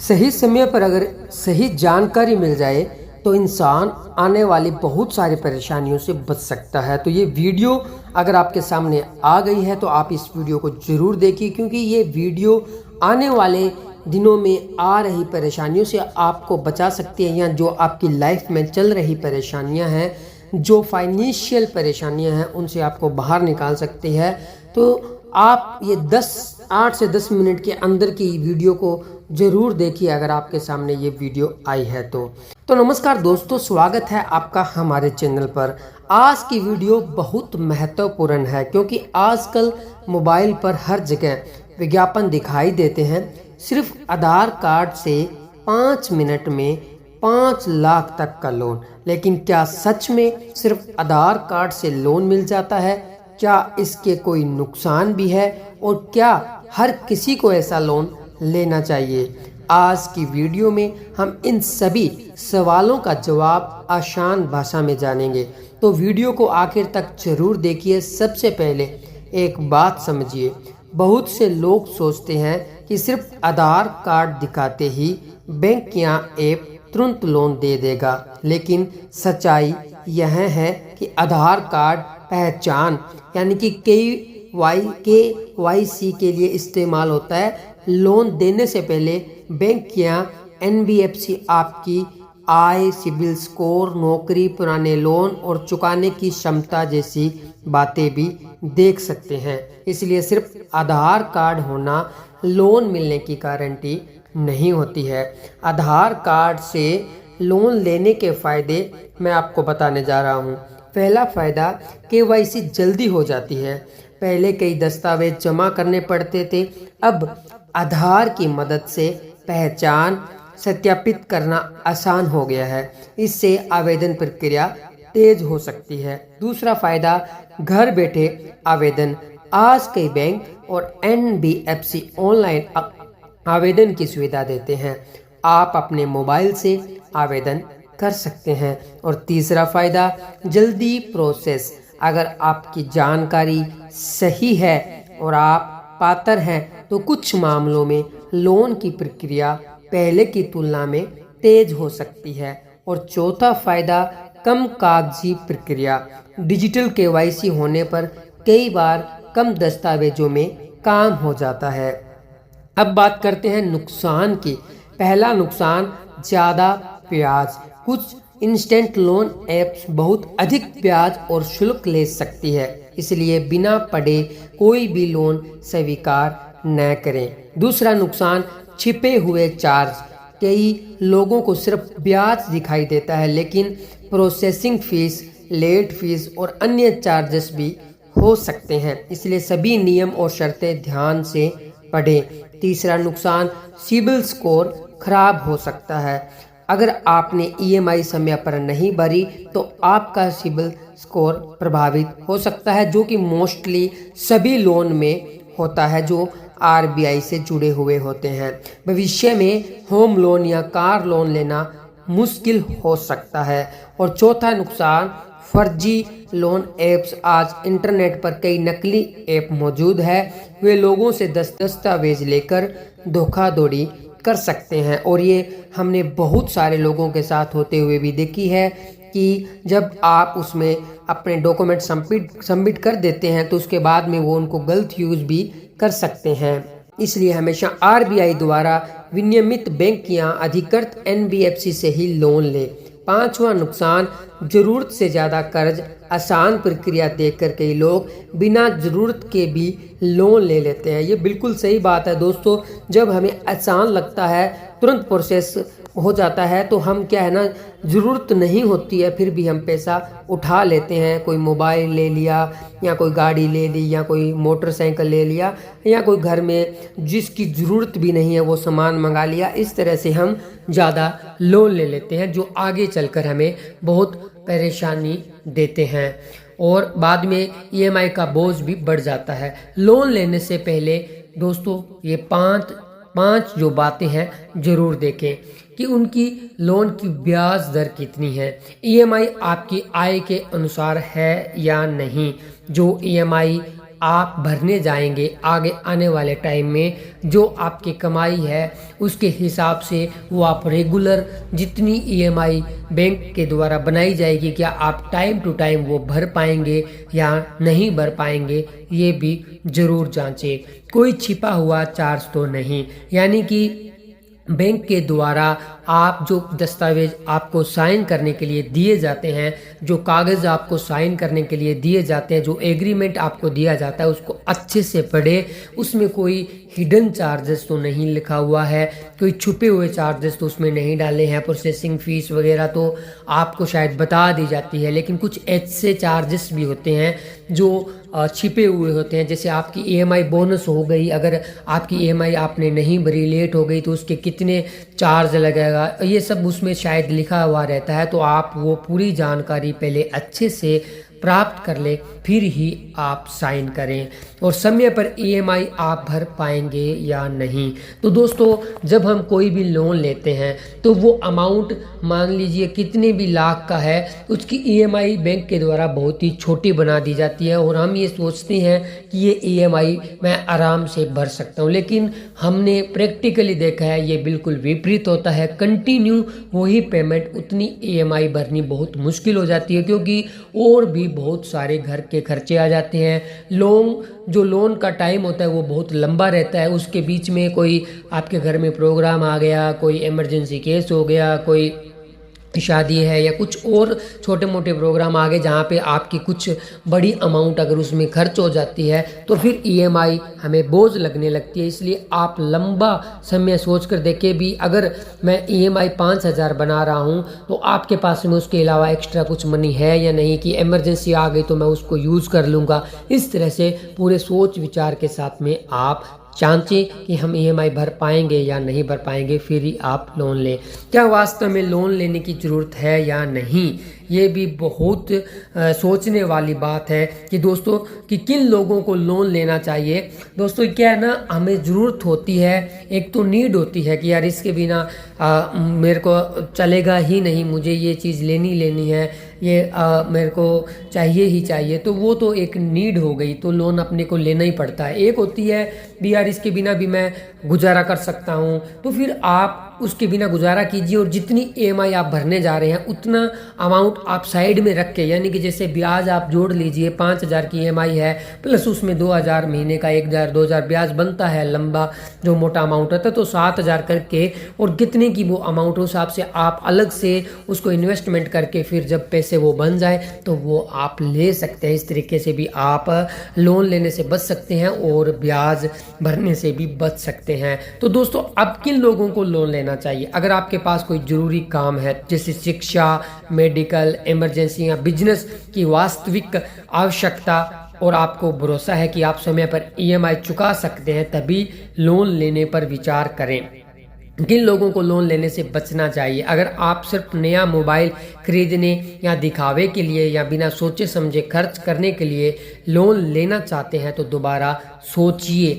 सही समय पर अगर सही जानकारी मिल जाए तो इंसान आने वाली बहुत सारी परेशानियों से बच सकता है। तो ये वीडियो अगर आपके सामने आ गई है तो आप इस वीडियो को ज़रूर देखिए, क्योंकि ये वीडियो आने वाले दिनों में आ रही परेशानियों से आपको बचा सकती है, या जो आपकी लाइफ में चल रही परेशानियां हैं, जो फाइनेंशियल परेशानियां हैं, उनसे आपको बाहर निकाल सकती है। तो आप ये 8 से 10 मिनट के अंदर की वीडियो को ज़रूर देखिए अगर आपके सामने ये वीडियो आई है तो नमस्कार दोस्तों, स्वागत है आपका हमारे चैनल पर। आज की वीडियो बहुत महत्वपूर्ण है, क्योंकि आजकल मोबाइल पर हर जगह विज्ञापन दिखाई देते हैं। सिर्फ आधार कार्ड से 5 मिनट में 5 लाख तक का लोन। लेकिन क्या सच में सिर्फ आधार कार्ड से लोन मिल जाता है? क्या इसके कोई नुकसान भी है, और क्या हर किसी को ऐसा लोन लेना चाहिए? आज की वीडियो में हम इन सभी सवालों का जवाब आसान भाषा में जानेंगे, तो वीडियो को आखिर तक जरूर देखिए। सबसे पहले एक बात समझिए, बहुत से लोग सोचते हैं कि सिर्फ आधार कार्ड दिखाते ही बैंक या ऐप तुरंत लोन दे देगा, लेकिन सच्चाई यह है कि आधार कार्ड पहचान यानी कि KYC के लिए इस्तेमाल होता है। लोन देने से पहले बैंक या NBFC आपकी आय, सिबिल स्कोर, नौकरी, पुराने लोन और चुकाने की क्षमता जैसी बातें भी देख सकते हैं। इसलिए सिर्फ आधार कार्ड होना लोन मिलने की गारंटी नहीं होती है। आधार कार्ड से लोन लेने के फ़ायदे मैं आपको बताने जा रहा हूँ। पहला फ़ायदा, KYC जल्दी हो जाती है। पहले कई दस्तावेज जमा करने पड़ते थे, अब आधार की मदद से पहचान सत्यापित करना आसान हो गया है। इससे आवेदन प्रक्रिया तेज हो सकती है। दूसरा फ़ायदा, घर बैठे आवेदन। आज कई बैंक और NBFC ऑनलाइन आवेदन की सुविधा देते हैं। आप अपने मोबाइल से आवेदन कर सकते हैं। और तीसरा फ़ायदा, जल्दी प्रोसेस। अगर आपकी जानकारी सही है और आप पात्र हैं तो कुछ मामलों में लोन की प्रक्रिया पहले की तुलना में तेज हो सकती है। और चौथा फ़ायदा, कम कागजी प्रक्रिया। डिजिटल KYC होने पर कई बार कम दस्तावेजों में काम हो जाता है। अब बात करते हैं नुकसान की। पहला नुकसान, ज़्यादा ब्याज। कुछ इंस्टेंट लोन ऐप्स बहुत अधिक ब्याज और शुल्क ले सकती है, इसलिए बिना पढ़े कोई भी लोन स्वीकार न करें। दूसरा नुकसान, छिपे हुए चार्ज। कई लोगों को सिर्फ ब्याज दिखाई देता है, लेकिन प्रोसेसिंग फीस, लेट फीस और अन्य चार्जेस भी हो सकते हैं, इसलिए सभी नियम और शर्तें ध्यान से पढ़ें। तीसरा नुकसान, सिबिल स्कोर खराब हो सकता है। अगर आपने EMI समय पर नहीं भरी तो आपका सिबिल स्कोर प्रभावित हो सकता है, जो कि मोस्टली सभी लोन में होता है जो RBI से जुड़े हुए होते हैं। भविष्य में होम लोन या कार लोन लेना मुश्किल हो सकता है। और चौथा नुकसान, फर्जी लोन ऐप्स। आज इंटरनेट पर कई नकली ऐप मौजूद है। वे लोगों से दस्तावेज लेकर धोखाधड़ी कर सकते हैं, और ये हमने बहुत सारे लोगों के साथ होते हुए भी देखी है कि जब आप उसमें अपने डॉक्यूमेंट सबमिट कर देते हैं तो उसके बाद में वो उनको गलत यूज़ भी कर सकते हैं। इसलिए हमेशा RBI द्वारा विनियमित बैंक या अधिकृत NBFC से ही लोन ले। पांचवा नुकसान, जरूरत से ज़्यादा कर्ज। आसान प्रक्रिया देखकर कई लोग बिना ज़रूरत के भी लोन ले लेते हैं। ये बिल्कुल सही बात है दोस्तों। जब हमें आसान लगता है, तुरंत प्रोसेस हो जाता है, तो हम क्या है ना, ज़रूरत नहीं होती है फिर भी हम पैसा उठा लेते हैं। कोई मोबाइल ले लिया, या कोई गाड़ी ले ली, या कोई मोटरसाइकिल ले लिया, या कोई घर में जिसकी ज़रूरत भी नहीं है वो सामान मंगा लिया। इस तरह से हम ज़्यादा लोन ले लेते हैं, जो आगे चलकर हमें बहुत परेशानी देते हैं, और बाद में EMI का बोझ भी बढ़ जाता है। लोन लेने से पहले दोस्तों ये पांच जो बातें हैं जरूर देखें कि उनकी लोन की ब्याज दर कितनी है, EMI आपकी आय के अनुसार है या नहीं। जो EMI आप भरने जाएंगे आगे आने वाले टाइम में, जो आपकी कमाई है उसके हिसाब से वो आप रेगुलर जितनी ईएमआई बैंक के द्वारा बनाई जाएगी, क्या आप टाइम टू टाइम वो भर पाएंगे या नहीं भर पाएंगे, ये भी ज़रूर जांचें। कोई छिपा हुआ चार्ज तो नहीं, यानी कि बैंक के द्वारा आप जो दस्तावेज आपको साइन करने के लिए दिए जाते हैं, जो कागज़ आपको साइन करने के लिए दिए जाते हैं, जो एग्रीमेंट आपको दिया जाता है, उसको अच्छे से पढ़े। उसमें कोई हिडन चार्जेस तो नहीं लिखा हुआ है, कोई छुपे हुए चार्जेस तो उसमें नहीं डाले हैं। प्रोसेसिंग फ़ीस वगैरह तो आपको शायद बता दी जाती है, लेकिन कुछ ऐसे चार्जेस भी होते हैं जो छिपे हुए होते हैं। जैसे आपकी ईएमआई बोनस हो गई, अगर आपकी ईएमआई आपने नहीं भरी, लेट हो गई, तो उसके कितने चार्ज लगेगा, ये सब उसमें शायद लिखा हुआ रहता है। तो आप वो पूरी जानकारी पहले अच्छे से प्राप्त कर ले, फिर ही आप साइन करें। और समय पर ईएमआई आप भर पाएंगे या नहीं। तो दोस्तों, जब हम कोई भी लोन लेते हैं तो वो अमाउंट मान लीजिए कितने भी लाख का है, उसकी ईएमआई बैंक के द्वारा बहुत ही छोटी बना दी जाती है और हम ये सोचते हैं कि ये ईएमआई मैं आराम से भर सकता हूँ। लेकिन हमने प्रैक्टिकली देखा है ये बिल्कुल विपरीत होता है। कंटिन्यू वही पेमेंट, उतनी ईएमआई भरनी बहुत मुश्किल हो जाती है, क्योंकि और भी बहुत सारे घर के खर्चे आ जाते हैं। जो लोन का टाइम होता है वो बहुत लंबा रहता है। उसके बीच में कोई आपके घर में प्रोग्राम आ गया, कोई इमरजेंसी केस हो गया, कोई शादी है या कुछ और छोटे मोटे प्रोग्राम आ गए जहाँ पे आपकी कुछ बड़ी अमाउंट अगर उसमें खर्च हो जाती है तो फिर ईएमआई हमें बोझ लगने लगती है। इसलिए आप लंबा समय सोच कर देखें भी, अगर मैं ईएमआई 5,000 बना रहा हूँ तो आपके पास में उसके अलावा एक्स्ट्रा कुछ मनी है या नहीं, कि इमरजेंसी आ गई तो मैं उसको यूज़ कर लूँगा। इस तरह से पूरे सोच विचार के साथ में आप जांचें कि हम ईएमआई भर पाएंगे या नहीं भर पाएंगे, फिर ही आप लोन लें। क्या वास्तव में लोन लेने की ज़रूरत है या नहीं, ये भी बहुत सोचने वाली बात है कि दोस्तों कि किन लोगों को लोन लेना चाहिए। दोस्तों क्या है ना, हमें ज़रूरत होती है, एक तो नीड होती है कि यार इसके बिना मेरे को चलेगा ही नहीं, मुझे ये चीज़ लेनी है, ये मेरे को चाहिए ही चाहिए, तो वो तो एक नीड हो गई, तो लोन अपने को लेना ही पड़ता है। एक होती है भी यार इसके बिना भी मैं गुजारा कर सकता हूँ, तो फिर आप उसके बिना गुजारा कीजिए और जितनी ईएमआई आप भरने जा रहे हैं उतना अमाउंट आप साइड में रख के, यानी कि जैसे ब्याज आप जोड़ लीजिए, 5,000 की ईएमआई है प्लस उसमें 2,000 महीने का 1,000 2,000 ब्याज बनता है, लंबा जो मोटा अमाउंट होता है, तो 7,000 करके और कितने की वो अमाउंट उस हिसाब से आप अलग से उसको इन्वेस्टमेंट करके फिर जब पैसे वो बन जाए तो वो आप ले सकते हैं। इस तरीके से भी आप लोन लेने से बच सकते हैं और ब्याज भरने से भी बच सकते हैं। तो दोस्तों, अब किन लोगों को लोन लेना चाहिए? अगर आपके पास कोई ज़रूरी काम है जैसे शिक्षा, मेडिकल, इमरजेंसी या बिजनेस की वास्तविक आवश्यकता और आपको भरोसा है कि आप समय पर ईएमआई चुका सकते हैं, तभी लोन लेने पर विचार करें। किन लोगों को लोन लेने से बचना चाहिए? अगर आप सिर्फ नया मोबाइल खरीदने या दिखावे के लिए या बिना सोचे समझे खर्च करने के लिए लोन लेना चाहते हैं तो दोबारा सोचिए।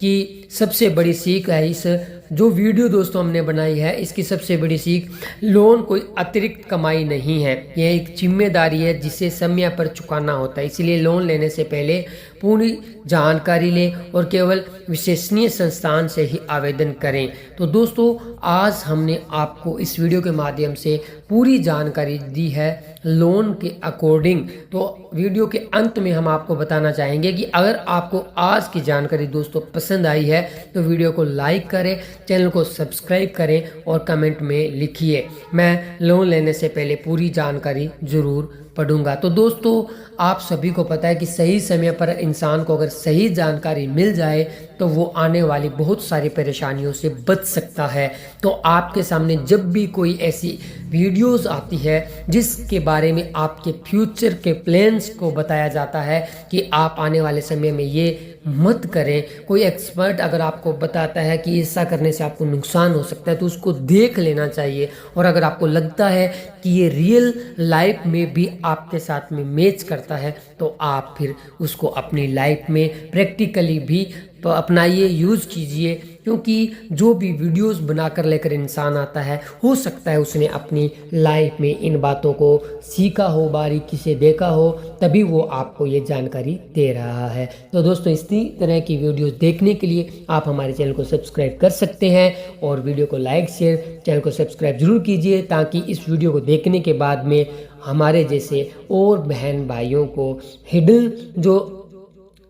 कि सबसे बड़ी सीख है इस जो वीडियो दोस्तों हमने बनाई है, इसकी सबसे बड़ी सीख, लोन कोई अतिरिक्त कमाई नहीं है, यह एक जिम्मेदारी है जिसे समय पर चुकाना होता है। इसलिए लोन लेने से पहले पूरी जानकारी लें और केवल विश्वसनीय संस्थान से ही आवेदन करें। तो दोस्तों, आज हमने आपको इस वीडियो के माध्यम से पूरी जानकारी दी है लोन के अकॉर्डिंग। तो वीडियो के अंत में हम आपको बताना चाहेंगे कि अगर आपको आज की जानकारी दोस्तों पसंद आई है तो वीडियो को लाइक करें, चैनल को सब्सक्राइब करें और कमेंट में लिखिए मैं लोन लेने से पहले पूरी जानकारी ज़रूर पढ़ूंगा। तो दोस्तों, आप सभी को पता है कि सही समय पर इंसान को अगर सही जानकारी मिल जाए तो वो आने वाली बहुत सारी परेशानियों से बच सकता है। तो आपके सामने जब भी कोई ऐसी वीडियोस आती है जिसके बारे में आपके फ्यूचर के प्लान्स को बताया जाता है कि आप आने वाले समय में ये मत करें, कोई एक्सपर्ट अगर आपको बताता है कि ऐसा करने से आपको नुकसान हो सकता है, तो उसको देख लेना चाहिए। और अगर आपको लगता है कि ये रियल लाइफ में भी आपके साथ में मैच करता है तो आप फिर उसको अपनी लाइफ में प्रैक्टिकली भी अपनाइए, यूज़ कीजिए, क्योंकि जो भी वीडियोस बनाकर लेकर इंसान आता है, हो सकता है उसने अपनी लाइफ में इन बातों को सीखा हो, बारीकी से देखा हो, तभी वो आपको ये जानकारी दे रहा है। तो दोस्तों, इसी तरह की वीडियोस देखने के लिए आप हमारे चैनल को सब्सक्राइब कर सकते हैं और वीडियो को लाइक शेयर, चैनल को सब्सक्राइब जरूर कीजिए, ताकि इस वीडियो को देखने के बाद में हमारे जैसे और बहन भाइयों को हिडन जो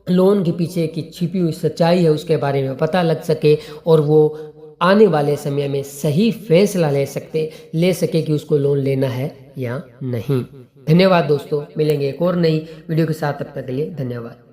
लोन के पीछे की छिपी हुई सच्चाई है उसके बारे में पता लग सके और वो आने वाले समय में सही फैसला ले सके कि उसको लोन लेना है या नहीं। धन्यवाद दोस्तों, मिलेंगे एक और नई वीडियो के साथ, तब तक के लिए धन्यवाद।